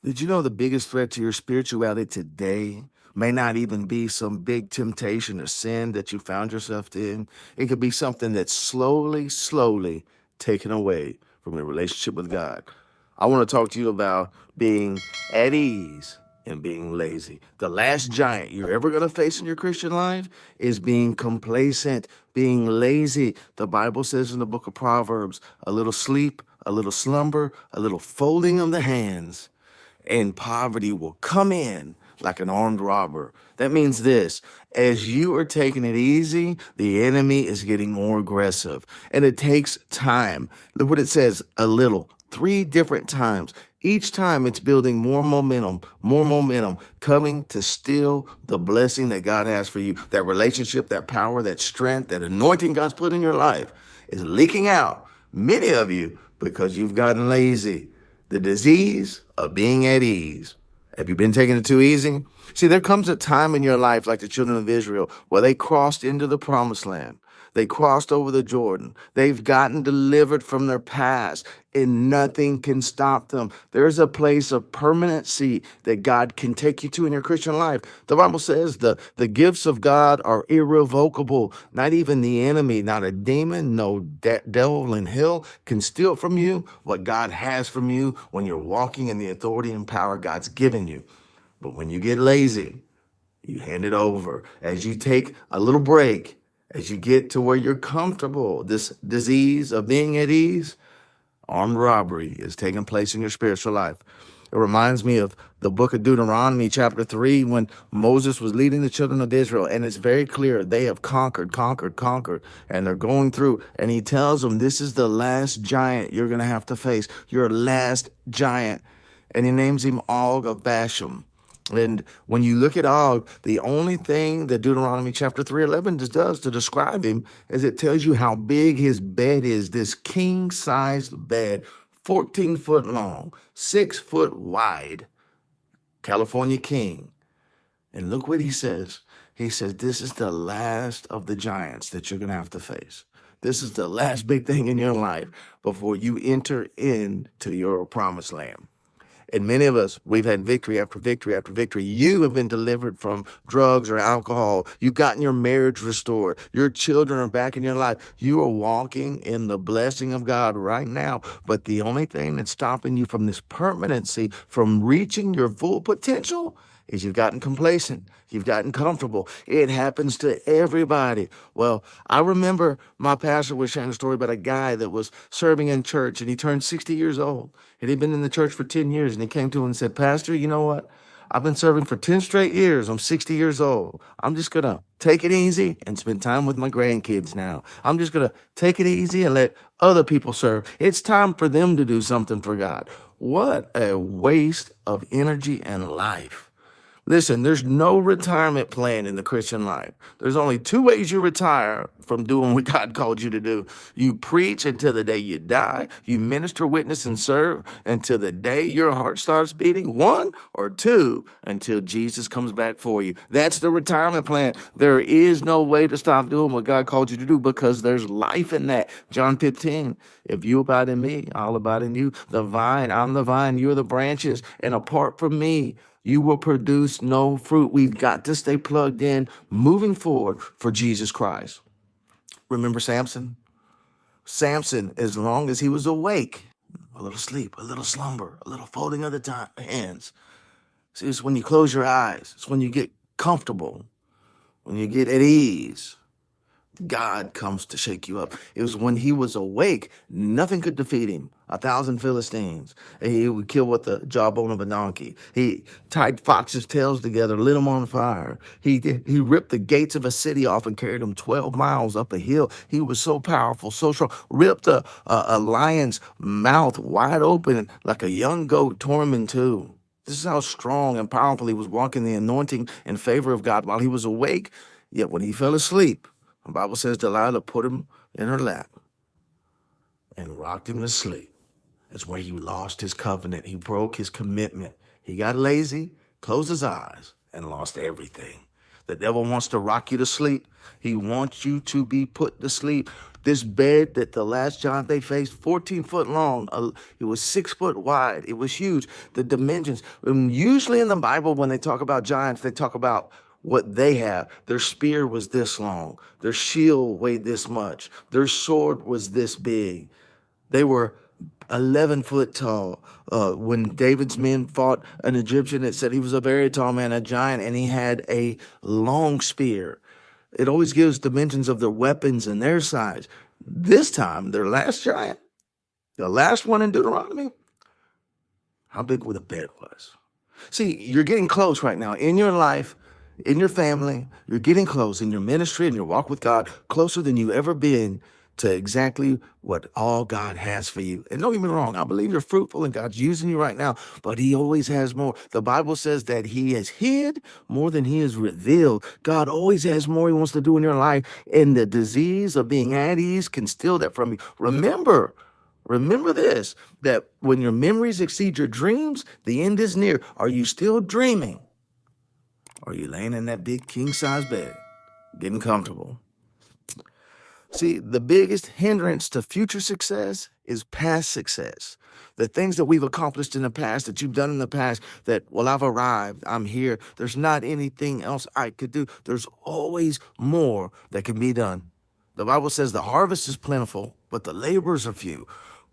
Did you know the biggest threat to your spirituality today may not even be some big temptation or sin that you found yourself in? It could be something that's slowly taken away from your relationship with God. I want to talk to you about being at ease and being lazy. The last giant you're ever going to face in your Christian life is being complacent, being lazy. The Bible says in the book of Proverbs, a little sleep, a little slumber, a little folding of the hands and poverty will come in like an armed robber. That means this: as you are taking it easy, the enemy is getting more aggressive. And it takes time. Look what it says: a little, 3 different times. Each time it's building more momentum, coming to steal the blessing that God has for you. That relationship, that power, that strength, that anointing God's put in your life is leaking out. Many of you, because you've gotten lazy. The disease of being at ease. Have you been taking it too easy? See, there comes a time in your life, like the children of Israel, where they crossed into the promised land. They crossed over the Jordan. They've gotten delivered from their past, and nothing can stop them. There's a place of permanency that God can take you to in your Christian life. The Bible says the gifts of God are irrevocable. Not even the enemy, not a demon, no devil in hell can steal from you what God has from you when you're walking in the authority and power God's given you. But when you get lazy, you hand it over. As you take a little break, as you get to where you're comfortable, this disease of being at ease, armed robbery is taking place in your spiritual life. It reminds me of the book of Deuteronomy, chapter 3, when Moses was leading the children of Israel. And it's very clear they have conquered, and they're going through. And he tells them, this is the last giant you're going to have to face, your last giant. And he names him Og of Bashan. And when you look at Og, the only thing that Deuteronomy chapter 3:11 does to describe him is it tells you how big his bed is, this king-sized bed, 14 foot long, 6 foot wide, California king. And look what he says. He says, this is the last of the giants that you're going to have to face. This is the last big thing in your life before you enter into your promised land. And many of us, we've had victory after victory after victory. You have been delivered from drugs or alcohol. You've gotten your marriage restored. Your children are back in your life. You are walking in the blessing of God right now. But the only thing that's stopping you from this permanency, from reaching your full potential, is you've gotten complacent. You've gotten comfortable. It happens to everybody. Well, I remember my pastor was sharing a story about a guy that was serving in church, and he turned 60 years old. And he'd been in the church for 10 years, and he came to him and said, Pastor, you know what? I've been serving for 10 straight years. I'm 60 years old. I'm just going to take it easy and spend time with my grandkids now. I'm just going to take it easy and let other people serve. It's time for them to do something for God. What a waste of energy and life. Listen, there's no retirement plan in the Christian life. There's only 2 ways you retire from doing what God called you to do. You preach until the day you die. You minister, witness, and serve until the day your heart starts beating. 1 or 2, until Jesus comes back for you. That's the retirement plan. There is no way to stop doing what God called you to do because there's life in that. John 15, if you abide in me, I'll abide in you. The vine, I'm the vine, you're the branches. And apart from me, you will produce no fruit. We've got to stay plugged in, moving forward for Jesus Christ. Remember Samson? Samson, as long as he was awake, a little sleep, a little slumber, a little folding of the hands. See, it's when you close your eyes. It's when you get comfortable, when you get at ease. God comes to shake you up. It was when he was awake, nothing could defeat him. 1,000 Philistines. He would kill with the jawbone of a donkey. He tied foxes' tails together, lit them on fire. He ripped the gates of a city off and carried them 12 miles up a hill. He was so powerful, so strong. Ripped a lion's mouth wide open like a young goat, tore him in two. This is how strong and powerful he was walking the anointing in favor of God while he was awake. Yet when he fell asleep, the Bible says Delilah put him in her lap and rocked him to sleep. That's where he lost his covenant. He broke his commitment. He got lazy, closed his eyes, and lost everything. The devil wants to rock you to sleep. He wants you to be put to sleep. This bed that the last giant they faced, 14 foot long, it was 6 foot wide. It was huge. The dimensions. Usually in the Bible, when they talk about giants, they talk about what they have. Their spear was this long. Their shield weighed this much. Their sword was this big. They were 11 foot tall. When David's men fought an Egyptian, it said he was a very tall man, a giant, and he had a long spear. It always gives dimensions of their weapons and their size. This time, their last giant, the last one in Deuteronomy, how big the bed was. See, you're getting close right now in your life, in your family. You're getting close in your ministry and your walk with God, closer than you ever been to exactly what all God has for you. And don't get me wrong, I believe you're fruitful and God's using you right now, but he always has more. The Bible says that he has hid more than he has revealed. God always has more he wants to do in your life, and the disease of being at ease can steal that from you. Remember this, that when your memories exceed your dreams, the end is near. Are you still dreaming? Are you laying in that big king-size bed, getting comfortable? See, the biggest hindrance to future success is past success. The things that we've accomplished in the past, that you've done in the past, that, well, I've arrived, I'm here. There's not anything else I could do. There's always more that can be done. The Bible says the harvest is plentiful, but the laborers are few.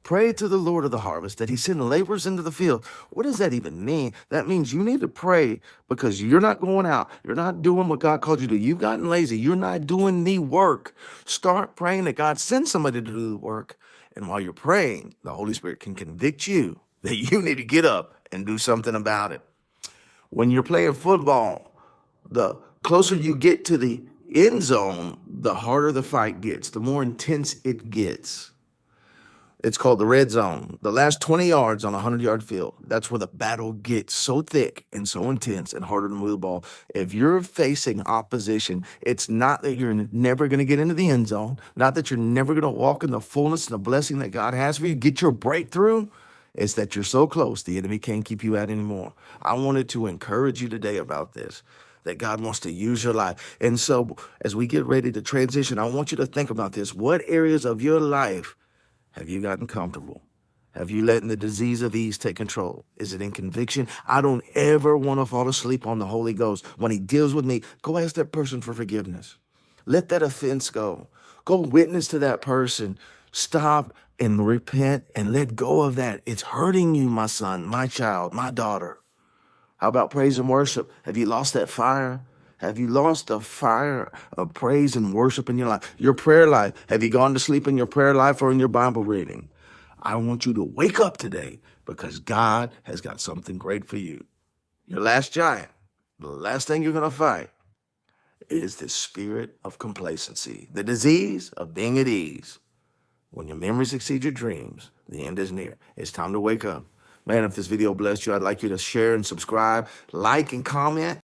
Pray to the Lord of the harvest that he send laborers into the field. What does that even mean? That means you need to pray because you're not going out. You're not doing what God called you to do. You've gotten lazy. You're not doing the work. Start praying that God sends somebody to do the work. And while you're praying, the Holy Spirit can convict you that you need to get up and do something about it. When you're playing football, the closer you get to the end zone, the harder the fight gets, the more intense it gets. It's called the red zone. The last 20 yards on a 100-yard field, that's where the battle gets so thick and so intense and harder to move the ball. If you're facing opposition, it's not that you're never going to get into the end zone, not that you're never going to walk in the fullness and the blessing that God has for you, get your breakthrough. It's that you're so close, the enemy can't keep you out anymore. I wanted to encourage you today about this, that God wants to use your life. And so as we get ready to transition, I want you to think about this. What areas of your life have you gotten comfortable? Have you letting the disease of ease take control? Is it in conviction? I don't ever want to fall asleep on the Holy Ghost. When he deals with me, go ask that person for forgiveness. Let that offense go. Go witness to that person. Stop and repent and let go of that. It's hurting you, my son, my child, my daughter. How about praise and worship? Have you lost that fire? Have you lost the fire of praise and worship in your life? Your prayer life. Have you gone to sleep in your prayer life or in your Bible reading? I want you to wake up today because God has got something great for you. Your last giant, the last thing you're going to fight is the spirit of complacency, the disease of being at ease. When your memories exceed your dreams, the end is near. It's time to wake up. Man, if this video blessed you, I'd like you to share and subscribe, like and comment.